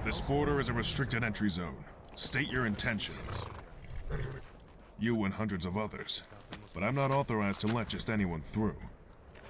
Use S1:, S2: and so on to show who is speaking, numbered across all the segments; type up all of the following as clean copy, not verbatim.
S1: This border is a restricted entry zone. State your intentions. You and hundreds of others. But I'm not authorized to let just anyone through.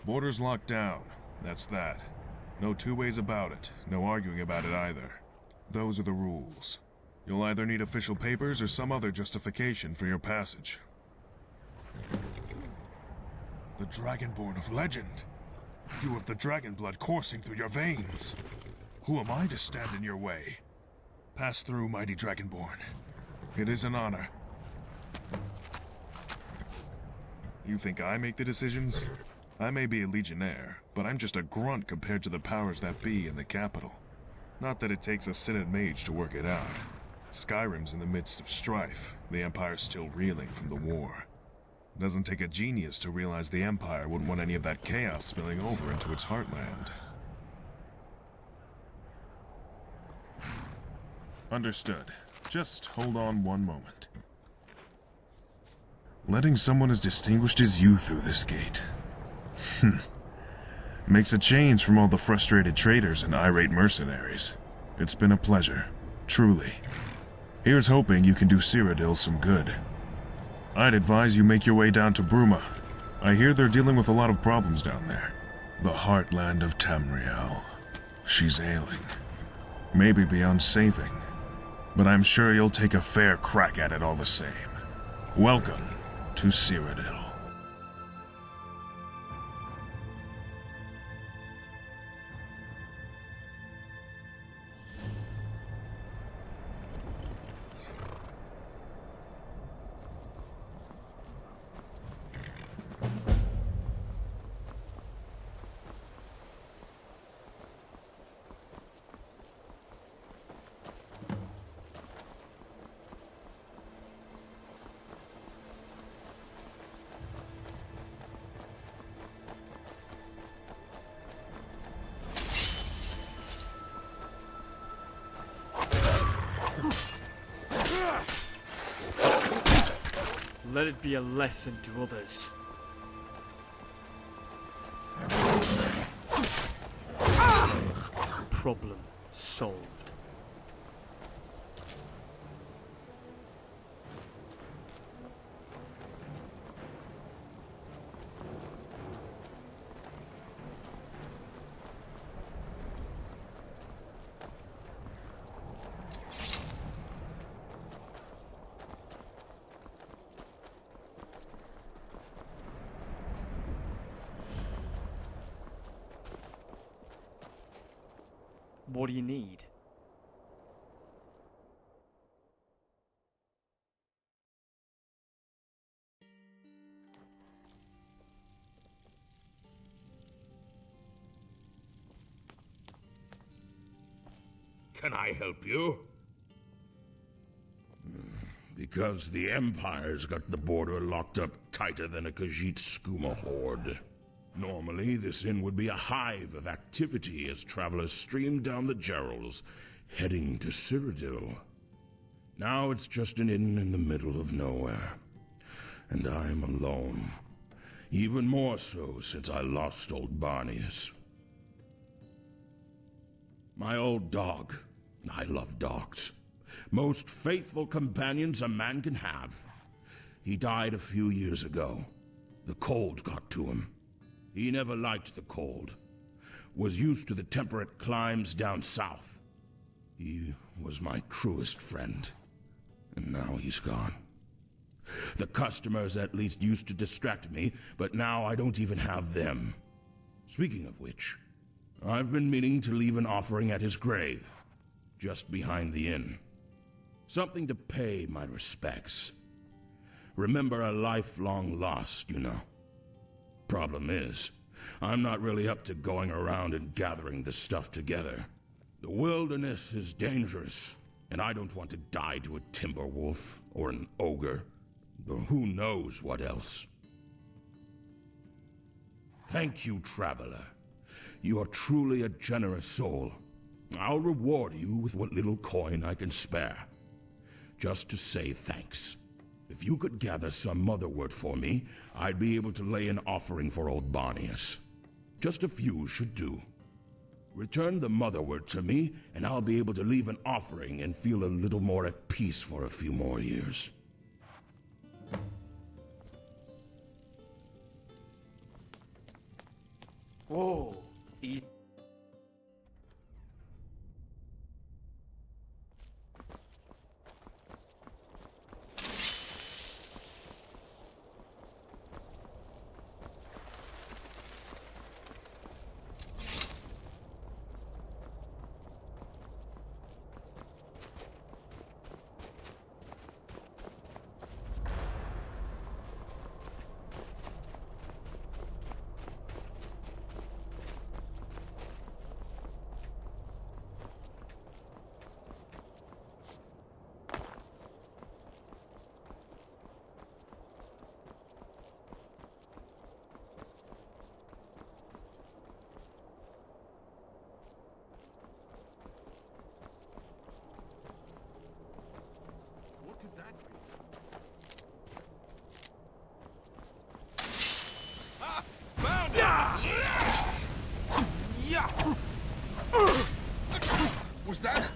S1: Border's locked down. That's that. No two ways about it. No arguing about it either. Those are the rules. You'll either need official papers or some other justification for your passage. The Dragonborn of legend. You have the dragon blood coursing through your veins. Who am I to stand in your way? Pass through, mighty Dragonborn. It is an honor. You think I make the decisions? I may be a legionnaire, but I'm just a grunt compared to the powers that be in the capital. Not that it takes a Synod mage to work it out. Skyrim's in the midst of strife, the Empire's still reeling from the war. It doesn't take a genius to realize the Empire wouldn't want any of that chaos spilling over into its heartland. Understood. Just hold on one moment. Letting someone as distinguished as you through this gate. Makes a change from all the frustrated traders and irate mercenaries. It's been a pleasure, truly. Here's hoping you can do Cyrodiil some good. I'd advise you make your way down to Bruma. I hear they're dealing with a lot of problems down there. The heartland of Tamriel. She's ailing. Maybe beyond saving. But I'm sure you'll take a fair crack at it all the same. Welcome to Cyrodiil.
S2: Let it be a lesson to others. Problem solved. What do you need?
S3: Can I help you? Because the Empire's got the border locked up tighter than a Khajiit skooma horde. Normally, this inn would be a hive of activity as travelers streamed down the Gerals, heading to Cyrodiil. Now it's just an inn in the middle of nowhere. And I'm alone. Even more so since I lost old Barnius. My old dog. I love dogs. Most faithful companions a man can have. He died a few years ago. The cold got to him. He never liked the cold. Was used to the temperate climes down south. He was my truest friend. And now he's gone. The customers at least used to distract me, but now I don't even have them. Speaking of which, I've been meaning to leave an offering at his grave, just behind the inn. Something to pay my respects. Remember a lifelong loss, you know. Problem is, I'm not really up to going around and gathering this stuff together. The wilderness is dangerous, and I don't want to die to a timber wolf or an ogre, or who knows what else. Thank you, traveler. You are truly a generous soul. I'll reward you with what little coin I can spare. Just to say thanks. If you could gather some motherwort for me, I'd be able to lay an offering for old Barnius. Just a few should do. Return the motherwort to me, and I'll be able to leave an offering and feel a little more at peace for a few more years.
S2: Whoa.
S3: What could that be?
S4: Found it!
S2: Yeah.
S4: Was that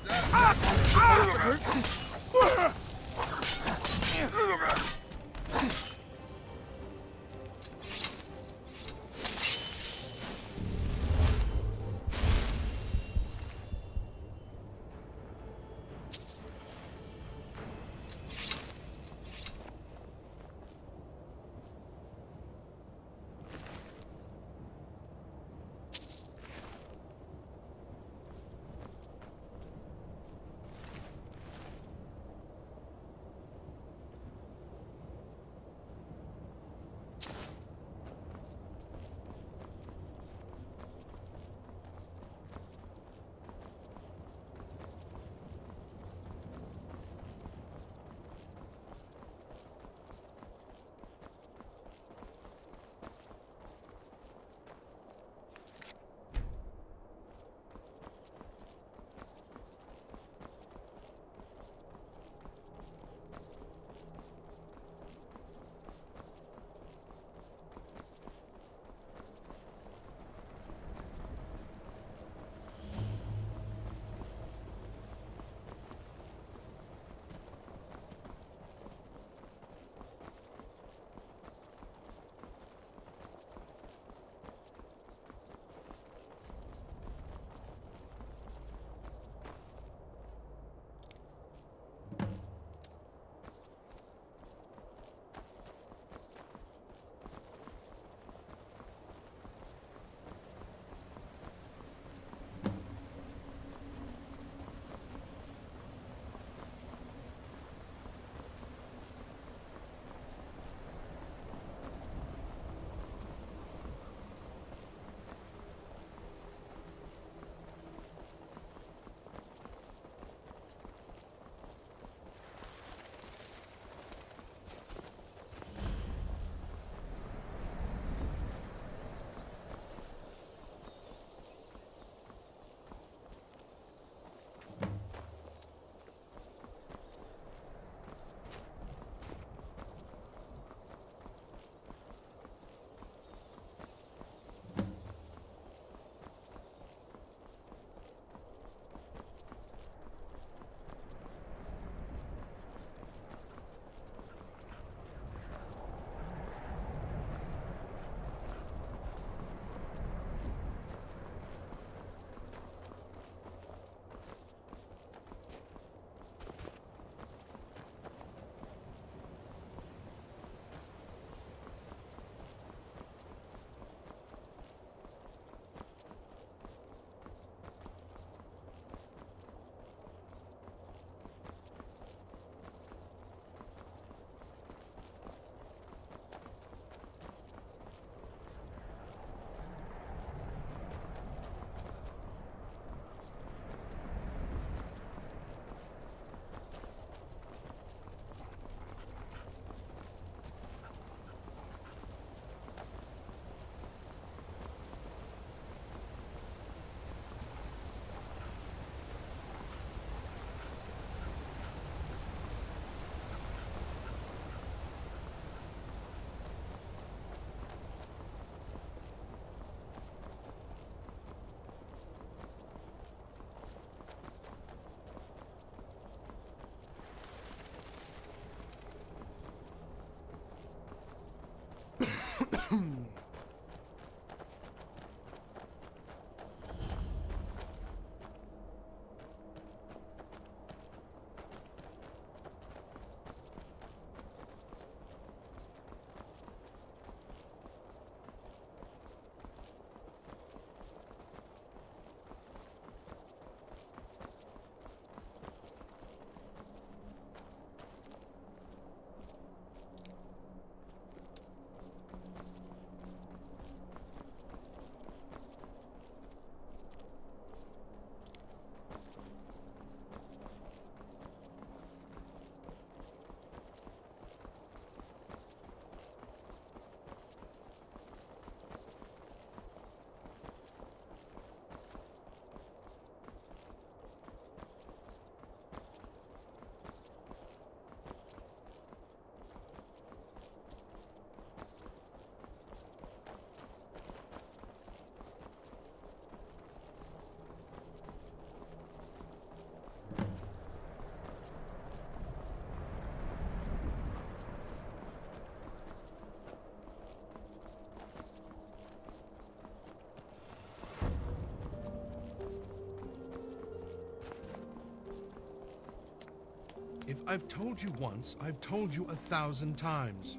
S4: If I've told you once, I've told you 1,000 times.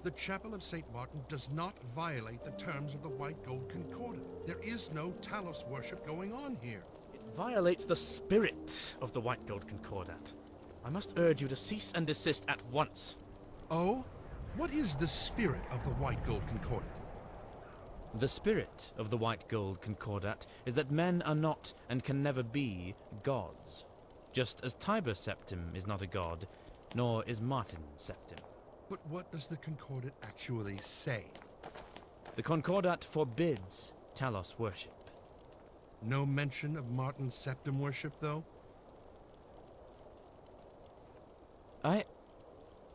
S4: The Chapel of St. Martin does not violate the terms of the White Gold Concordat. There is no Talos worship going on here.
S5: It violates the spirit of the White Gold Concordat. I must urge you to cease and desist at once.
S4: Oh? What is the spirit of the White Gold Concordat?
S5: The spirit of the White Gold Concordat is that men are not and can never be gods. Just as Tiber Septim is not a god, nor is Martin Septim.
S4: But what does the Concordat actually say?
S5: The Concordat forbids Talos worship.
S4: No mention of Martin Septim worship, though?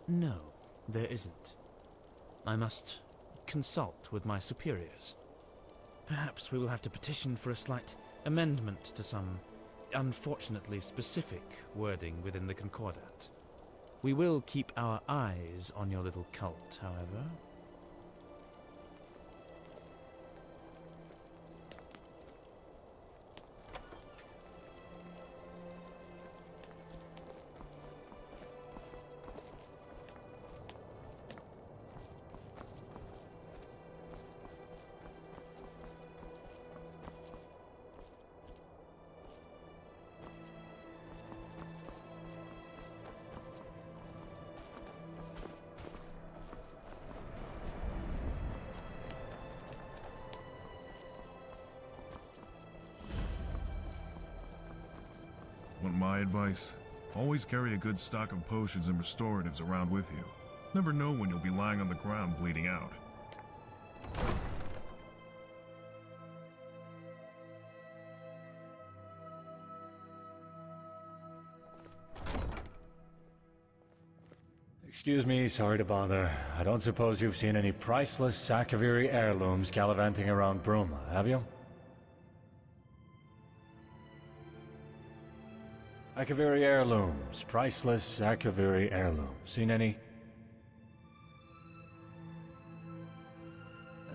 S5: No, there isn't. I must consult with my superiors. Perhaps we will have to petition for a slight amendment to some unfortunately specific wording within the Concordat. We will keep our eyes on your little cult, however.
S1: Want my advice? Always carry a good stock of potions and restoratives around with you. Never know when you'll be lying on the ground bleeding out.
S6: Excuse me, sorry to bother. I don't suppose you've seen any priceless Sakaviri heirlooms gallivanting around Bruma, have you? Sakaviri heirlooms. Priceless Sakaviri heirlooms. Seen any?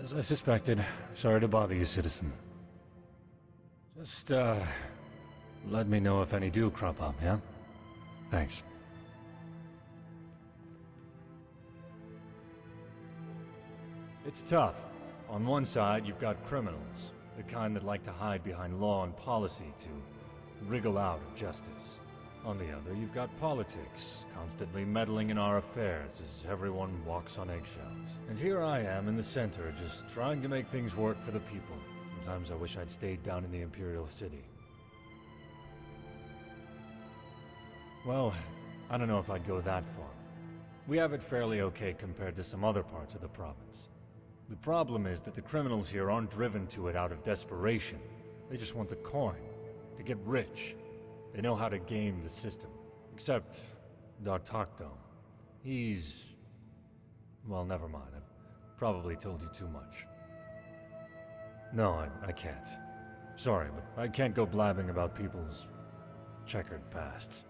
S6: As I suspected. Sorry to bother you, citizen. Just, let me know if any do crop up, yeah? Thanks. It's tough. On one side, you've got criminals, the kind that like to hide behind law and policy to wriggle out of justice. On the other, you've got politics, constantly meddling in our affairs as everyone walks on eggshells. And here I am in the center, just trying to make things work for the people. Sometimes I wish I'd stayed down in the Imperial City. Well, I don't know if I'd go that far. We have it fairly okay compared to some other parts of the province. The problem is that the criminals here aren't driven to it out of desperation. They just want the coin, to get rich. They know how to game the system. Except Dartakdom. He's... well, never mind. I've probably told you too much. No, I can't. Sorry, but I can't go blabbing about people's checkered pasts.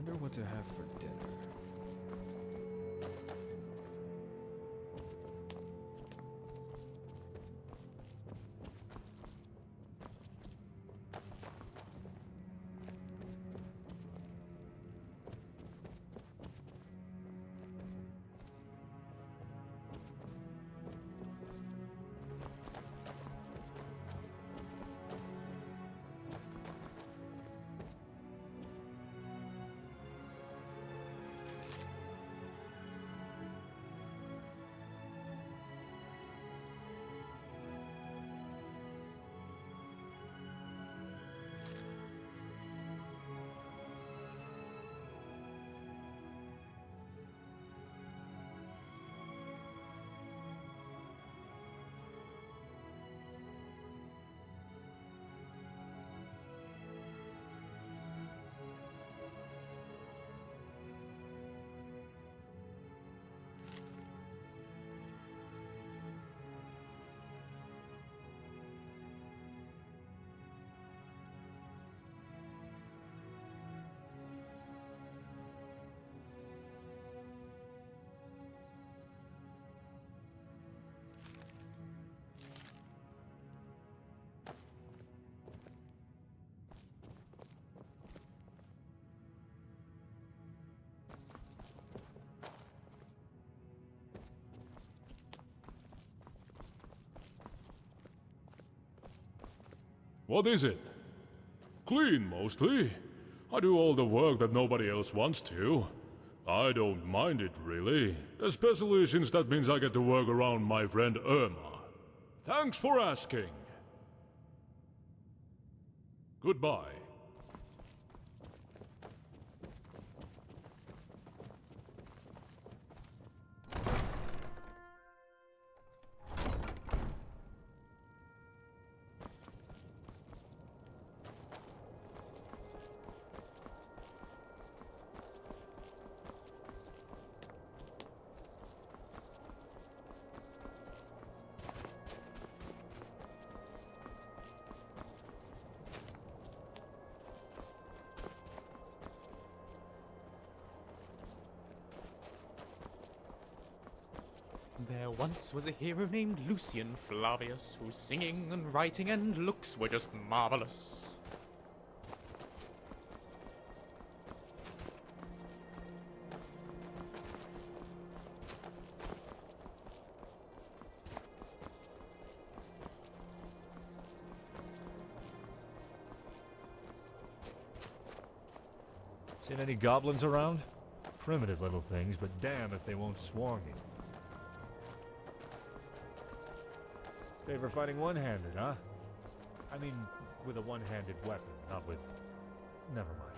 S2: Wonder what to have for dinner.
S7: What is it? Clean, mostly. I do all the work that nobody else wants to. I don't mind it, really. Especially since that means I get to work around my friend Irma. Thanks for asking. Goodbye.
S8: There once was a hero named Lucian Flavius, whose singing and writing and looks were just marvelous.
S6: Seen any goblins around? Primitive little things, but damn if they won't swarm you. Favor fighting one-handed, huh? I mean, with a one-handed weapon, not with... Never mind.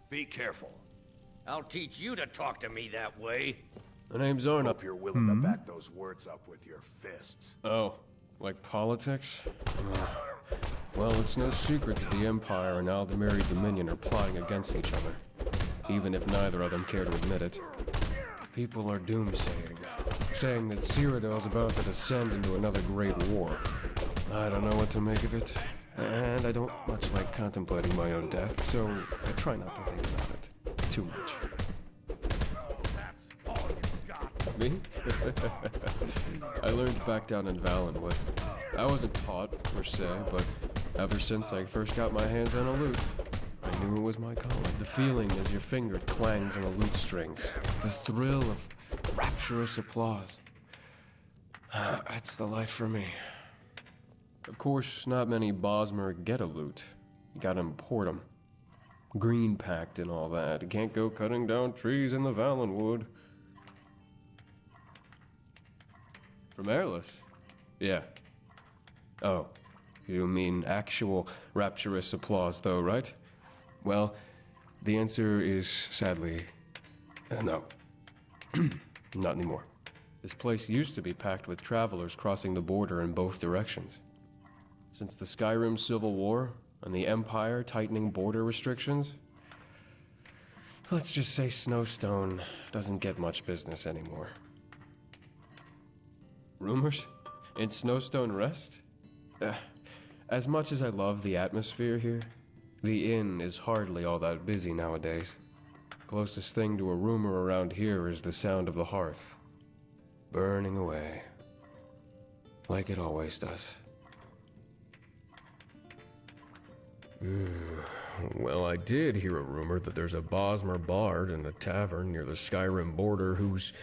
S9: Be careful. I'll teach you to talk to me that way.
S10: My name's Arna.
S9: Hope you're willing to back those words up with your fists.
S10: Oh, like politics? Well, it's no secret that the Empire and Aldemiri Dominion are plotting against each other, even if neither of them care to admit it. People are doomsaying, saying that Cyrodiil's about to descend into another great war. I don't know what to make of it, and I don't much like contemplating my own death, so I try not to think about it too much.
S9: That's all you got.
S10: Me? I learned back down in Valenwood. I wasn't taught, per se, but Ever since I first got my hands on a lute, I knew it was my calling. The feeling as your finger twangs on the lute strings. The thrill of rapturous applause. That's the life for me. Of course, not many Bosmer get a lute. You gotta import them. Green packed and all that. You can't go cutting down trees in the Valenwood. From Airless? Yeah. Oh, you mean actual rapturous applause, though, right? Well, the answer is sadly no. Not anymore. This place used to be packed with travelers crossing the border in both directions. Since the Skyrim Civil War and the Empire tightening border restrictions, let's just say Snowstone doesn't get much business anymore. Rumors? In Snowstone Rest? As much as I love the atmosphere here, the inn is hardly all that busy nowadays. Closest thing to a rumor around here is the sound of the hearth, burning away, like it always does. Well, I did hear a rumor that there's a Bosmer bard in a tavern near the Skyrim border who's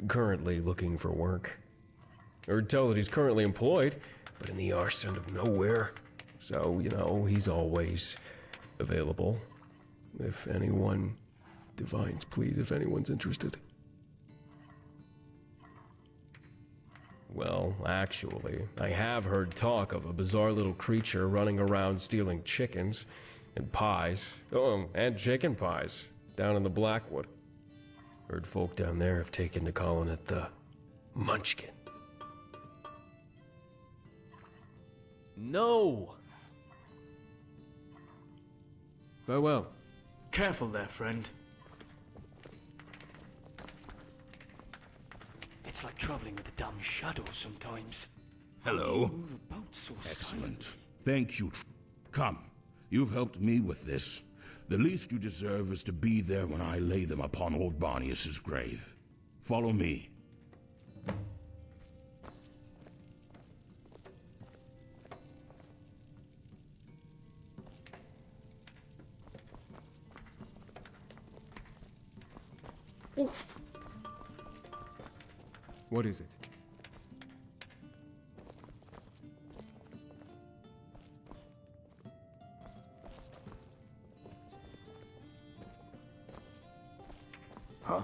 S10: currently looking for work. I heard tell that he's currently employed, but in the arse end of nowhere. So, you know, he's always available. If anyone... Divines, please, if anyone's interested. Well, actually, I have heard talk of a bizarre little creature running around stealing chickens and pies. Oh, and chicken pies down in the Blackwood. Heard folk down there have taken to calling it the Munchkin.
S5: No!
S10: Farewell.
S2: Careful there, friend. It's like traveling with a damn shadow sometimes.
S3: Hello.
S2: Move about so
S3: Excellent.
S2: silently.
S3: Thank you. Come. You've helped me with this. The least you deserve is to be there when I lay them upon old Barnius's grave. Follow me.
S2: Oof!
S10: What is it?
S2: Huh?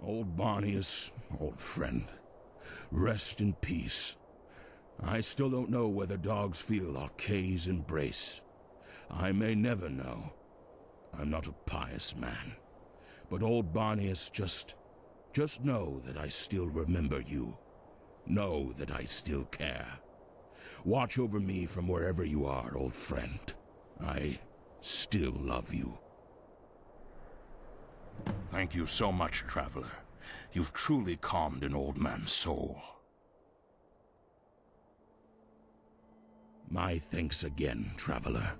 S3: Old Barnius, old friend, rest in peace. I still don't know whether dogs feel our Kay's embrace. I may never know. I'm not a pious man. But old Barnius, just know that I still remember you. Know that I still care. Watch over me from wherever you are, old friend. I still love you. Thank you so much, traveler. You've truly calmed an old man's soul. My thanks again, traveler.